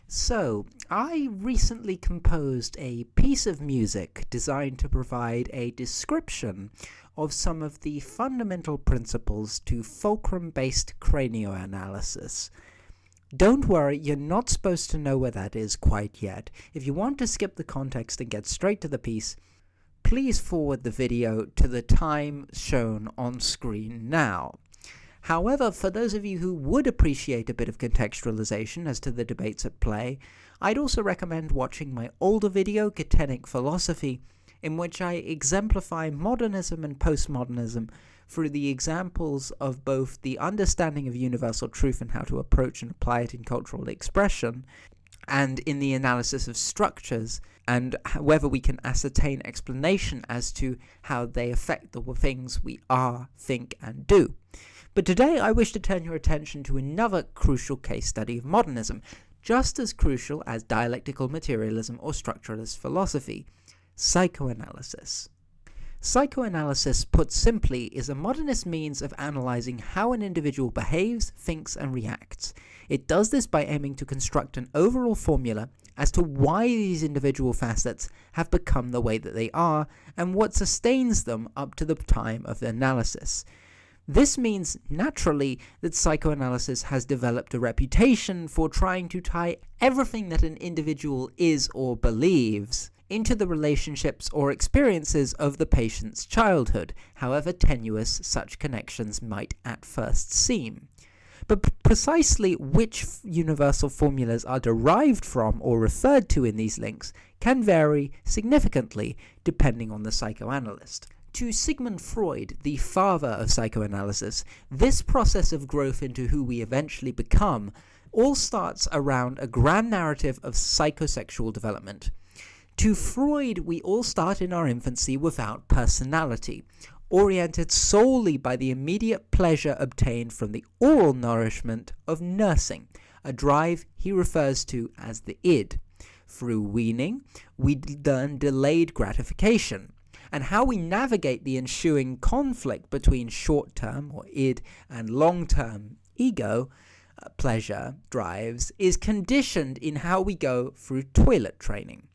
So, I recently composed a piece of music designed to provide a description of some of the fundamental principles to fulcrum-based cranioanalysis. Don't worry, you're not supposed to know where that is quite yet. If you want to skip the context and get straight to the piece, please forward the video to the time shown on screen now. However, for those of you who would appreciate a bit of contextualization as to the debates at play, I'd also recommend watching my older video, Catenic Philosophy, in which I exemplify modernism and postmodernism through the examples of both the understanding of universal truth and how to approach and apply it in cultural expression, and in the analysis of structures, and whether we can ascertain explanation as to how they affect the things we are, think, and do. But today I wish to turn your attention to another crucial case study of modernism, just as crucial as dialectical materialism or structuralist philosophy: psychoanalysis. Psychoanalysis, put simply, is a modernist means of analyzing how an individual behaves, thinks, and reacts. It does this by aiming to construct an overall formula as to why these individual facets have become the way that they are, and what sustains them up to the time of the analysis. This means, naturally, that psychoanalysis has developed a reputation for trying to tie everything that an individual is or believes into the relationships or experiences of the patient's childhood, however tenuous such connections might at first seem. But precisely which universal formulas are derived from or referred to in these links can vary significantly depending on the psychoanalyst. To Sigmund Freud, the father of psychoanalysis, this process of growth into who we eventually become all starts around a grand narrative of psychosexual development. To Freud, we all start in our infancy without personality, oriented solely by the immediate pleasure obtained from the oral nourishment of nursing, a drive he refers to as the id. Through weaning, we learn delayed gratification, and how we navigate the ensuing conflict between short-term, or id, and long-term, ego, pleasure, drives, is conditioned in how we go through toilet training.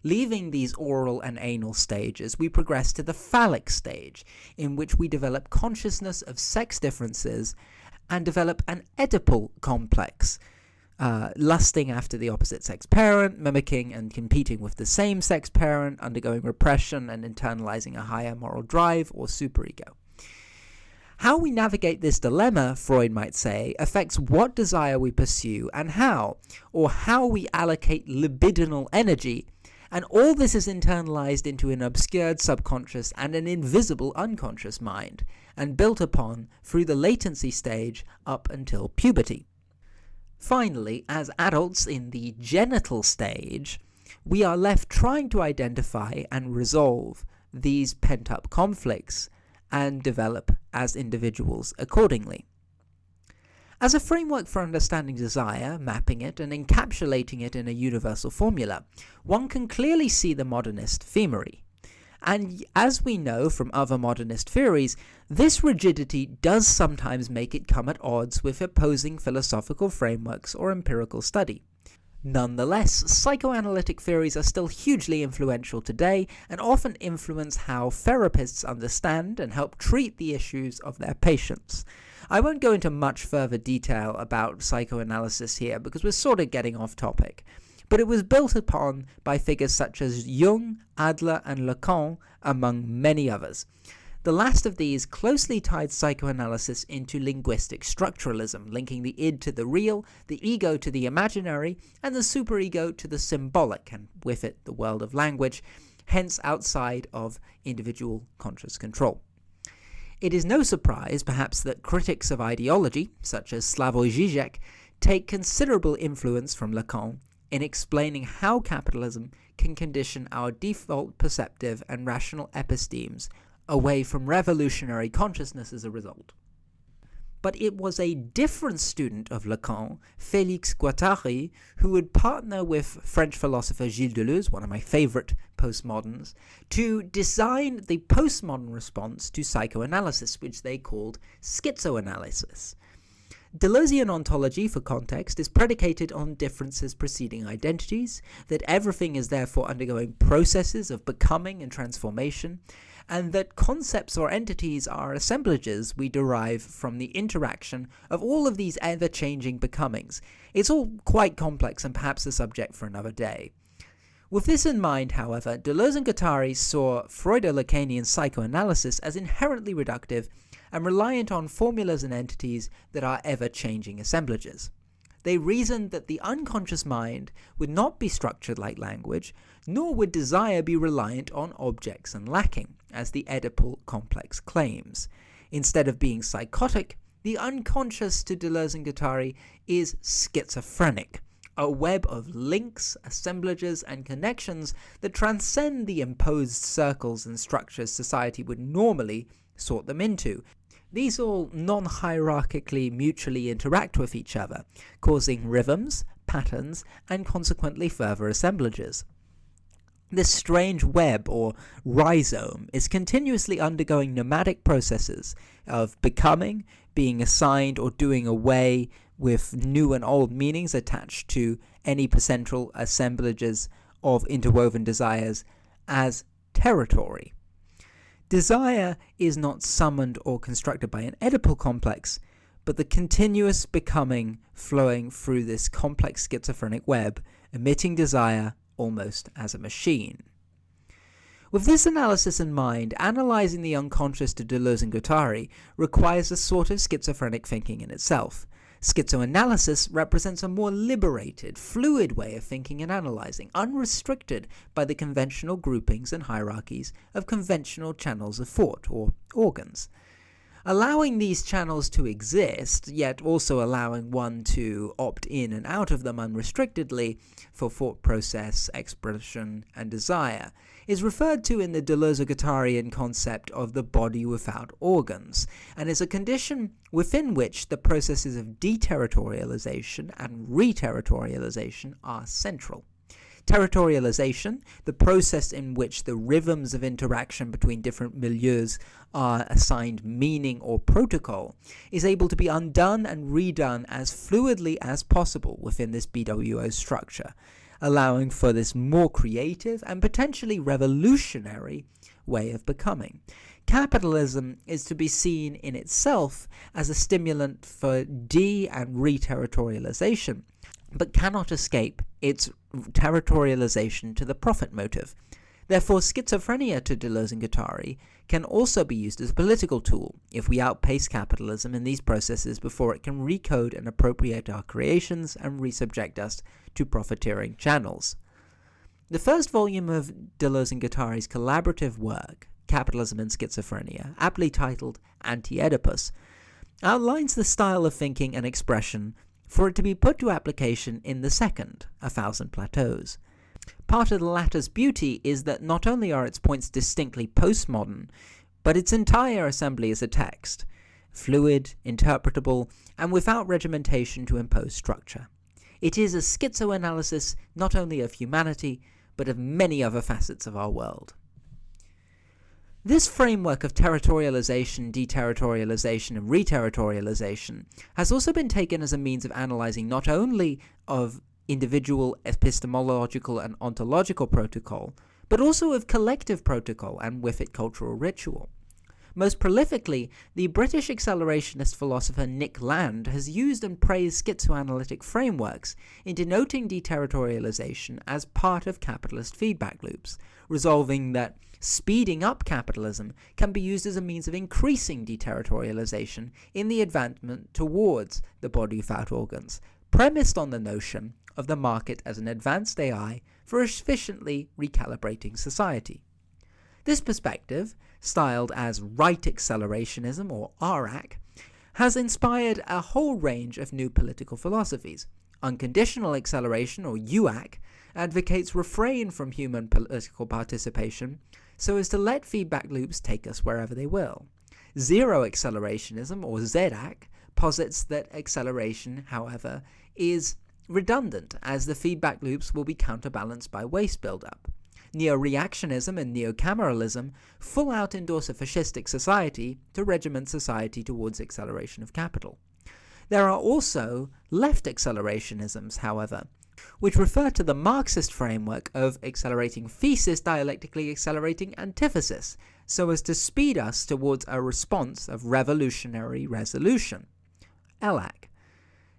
Leaving these oral and anal stages, we progress to the phallic stage, in which we develop consciousness of sex differences and develop an Oedipal complex, lusting after the opposite sex parent, mimicking and competing with the same sex parent, undergoing repression and internalizing a higher moral drive or superego. How we navigate this dilemma, Freud might say, affects what desire we pursue and how, or how we allocate libidinal energy, and all this is internalized into an obscured subconscious and an invisible unconscious mind, and built upon through the latency stage up until puberty. Finally, as adults in the genital stage, we are left trying to identify and resolve these pent-up conflicts and develop as individuals accordingly. As a framework for understanding desire, mapping it, and encapsulating it in a universal formula, one can clearly see the modernist theory. And as we know from other modernist theories, this rigidity does sometimes make it come at odds with opposing philosophical frameworks or empirical study. Nonetheless, psychoanalytic theories are still hugely influential today and often influence how therapists understand and help treat the issues of their patients. I won't go into much further detail about psychoanalysis here because we're sort of getting off topic, but it was built upon by figures such as Jung, Adler, and Lacan, among many others. The last of these closely tied psychoanalysis into linguistic structuralism, linking the id to the real, the ego to the imaginary, and the superego to the symbolic, and with it the world of language, hence outside of individual conscious control. It is no surprise, perhaps, that critics of ideology, such as Slavoj Žižek, take considerable influence from Lacan in explaining how capitalism can condition our default perceptive and rational epistemes away from revolutionary consciousness as a result. But it was a different student of Lacan, Félix Guattari, who would partner with French philosopher Gilles Deleuze, one of my favorite postmoderns, to design the postmodern response to psychoanalysis, which they called schizoanalysis. Deleuzean ontology, for context, is predicated on differences preceding identities, that everything is therefore undergoing processes of becoming and transformation, and that concepts or entities are assemblages we derive from the interaction of all of these ever-changing becomings. It's all quite complex and perhaps a subject for another day. With this in mind, however, Deleuze and Guattari saw Freudo-Lacanian psychoanalysis as inherently reductive and reliant on formulas and entities that are ever-changing assemblages. They reasoned that the unconscious mind would not be structured like language, nor would desire be reliant on objects and lacking, as the Oedipal complex claims. Instead of being psychotic, the unconscious to Deleuze and Guattari is schizophrenic, a web of links, assemblages, and connections that transcend the imposed circles and structures society would normally sort them into. These all non-hierarchically mutually interact with each other, causing rhythms, patterns, and consequently further assemblages. This strange web, or rhizome, is continuously undergoing nomadic processes of becoming, being assigned or doing away with new and old meanings attached to any potential assemblages of interwoven desires as territory. Desire is not summoned or constructed by an Oedipal complex, but the continuous becoming flowing through this complex schizophrenic web, emitting desire almost as a machine. With this analysis in mind, analyzing the unconscious to Deleuze and Guattari requires a sort of schizophrenic thinking in itself. Schizoanalysis represents a more liberated, fluid way of thinking and analyzing, unrestricted by the conventional groupings and hierarchies of conventional channels of thought, or organs. Allowing these channels to exist, yet also allowing one to opt in and out of them unrestrictedly for thought process, expression, and desire, is referred to in the Deleuze-Guattarian concept of the body without organs, and is a condition within which the processes of deterritorialization and reterritorialization are central. Territorialisation, the process in which the rhythms of interaction between different milieus are assigned meaning or protocol, is able to be undone and redone as fluidly as possible within this BWO structure, allowing for this more creative and potentially revolutionary way of becoming. Capitalism is to be seen in itself as a stimulant for de- and reterritorialization, but cannot escape its territorialization to the profit motive. Therefore, schizophrenia to Deleuze and Guattari can also be used as a political tool if we outpace capitalism in these processes before it can recode and appropriate our creations and resubject us to profiteering channels. The first volume of Deleuze and Guattari's collaborative work, Capitalism and Schizophrenia, aptly titled Anti-Oedipus, outlines the style of thinking and expression for it to be put to application in the second, 1,000 Plateaus. Part of the latter's beauty is that not only are its points distinctly postmodern, but its entire assembly is a text, fluid, interpretable, and without regimentation to impose structure. It is a schizoanalysis not only of humanity, but of many other facets of our world. This framework of territorialization, deterritorialization, and reterritorialization has also been taken as a means of analyzing not only of individual epistemological and ontological protocol, but also of collective protocol and with it cultural ritual. Most prolifically, the British accelerationist philosopher Nick Land has used and praised schizoanalytic frameworks in denoting deterritorialization as part of capitalist feedback loops, resolving that speeding up capitalism can be used as a means of increasing deterritorialization in the advancement towards the body without organs, premised on the notion of the market as an advanced AI for efficiently recalibrating society. This perspective, styled as right accelerationism or RAC, has inspired a whole range of new political philosophies. Unconditional acceleration, or UAC, advocates refrain from human political participation so as to let feedback loops take us wherever they will. Zero accelerationism, or ZAC, posits that acceleration, however, is redundant, as the feedback loops will be counterbalanced by waste buildup. Neo-reactionism and neo-cameralism full out endorse a fascistic society to regiment society towards acceleration of capital. There are also left accelerationisms, however, which refer to the Marxist framework of accelerating thesis dialectically accelerating antithesis, so as to speed us towards a response of revolutionary resolution. LAC.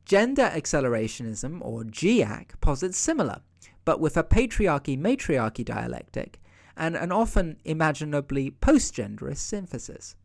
Gender accelerationism, or GAC, posits similar, but with a patriarchy-matriarchy dialectic and an often imaginably post-genderist synthesis.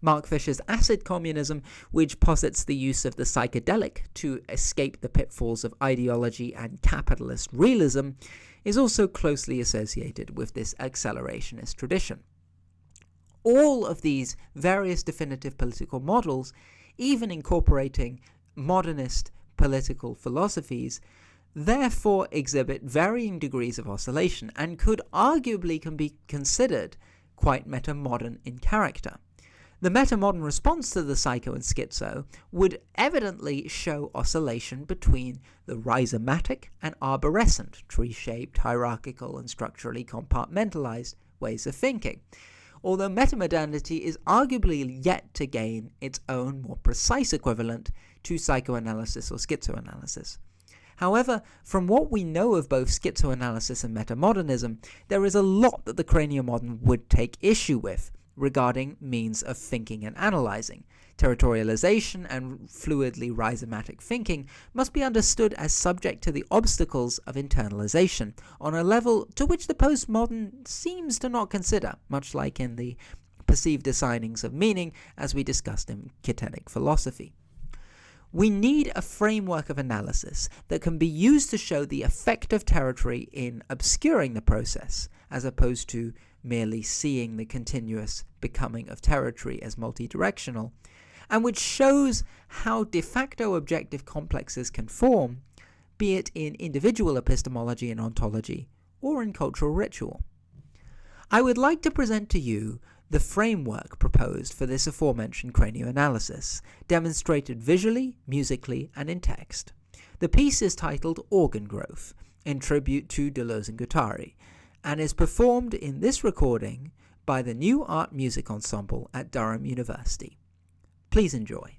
Mark Fisher's acid communism, which posits the use of the psychedelic to escape the pitfalls of ideology and capitalist realism, is also closely associated with this accelerationist tradition. All of these various definitive political models, even incorporating modernist political philosophies, therefore exhibit varying degrees of oscillation and could arguably be considered quite meta-modern in character. The meta-modern response to the psycho and schizo would evidently show oscillation between the rhizomatic and arborescent, tree-shaped, hierarchical, and structurally compartmentalized ways of thinking, although metamodernity is arguably yet to gain its own more precise equivalent to psychoanalysis or schizoanalysis. However, from what we know of both schizoanalysis and metamodernism, there is a lot that the craniomodern would take issue with regarding means of thinking and analyzing. Territorialization and fluidly rhizomatic thinking must be understood as subject to the obstacles of internalization on a level to which the postmodern seems to not consider, much like in the perceived assignings of meaning as we discussed in Kitenic philosophy. We need a framework of analysis that can be used to show the effect of territory in obscuring the process, as opposed to merely seeing the continuous becoming of territory as multidirectional, and which shows how de facto objective complexes can form, be it in individual epistemology and ontology, or in cultural ritual. I would like to present to you the framework proposed for this aforementioned cranioanalysis, demonstrated visually, musically, and in text. The piece is titled Organ Growth, in tribute to Deleuze and Guattari, and is performed in this recording by the New Art Music Ensemble at Durham University. Please enjoy.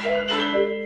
you.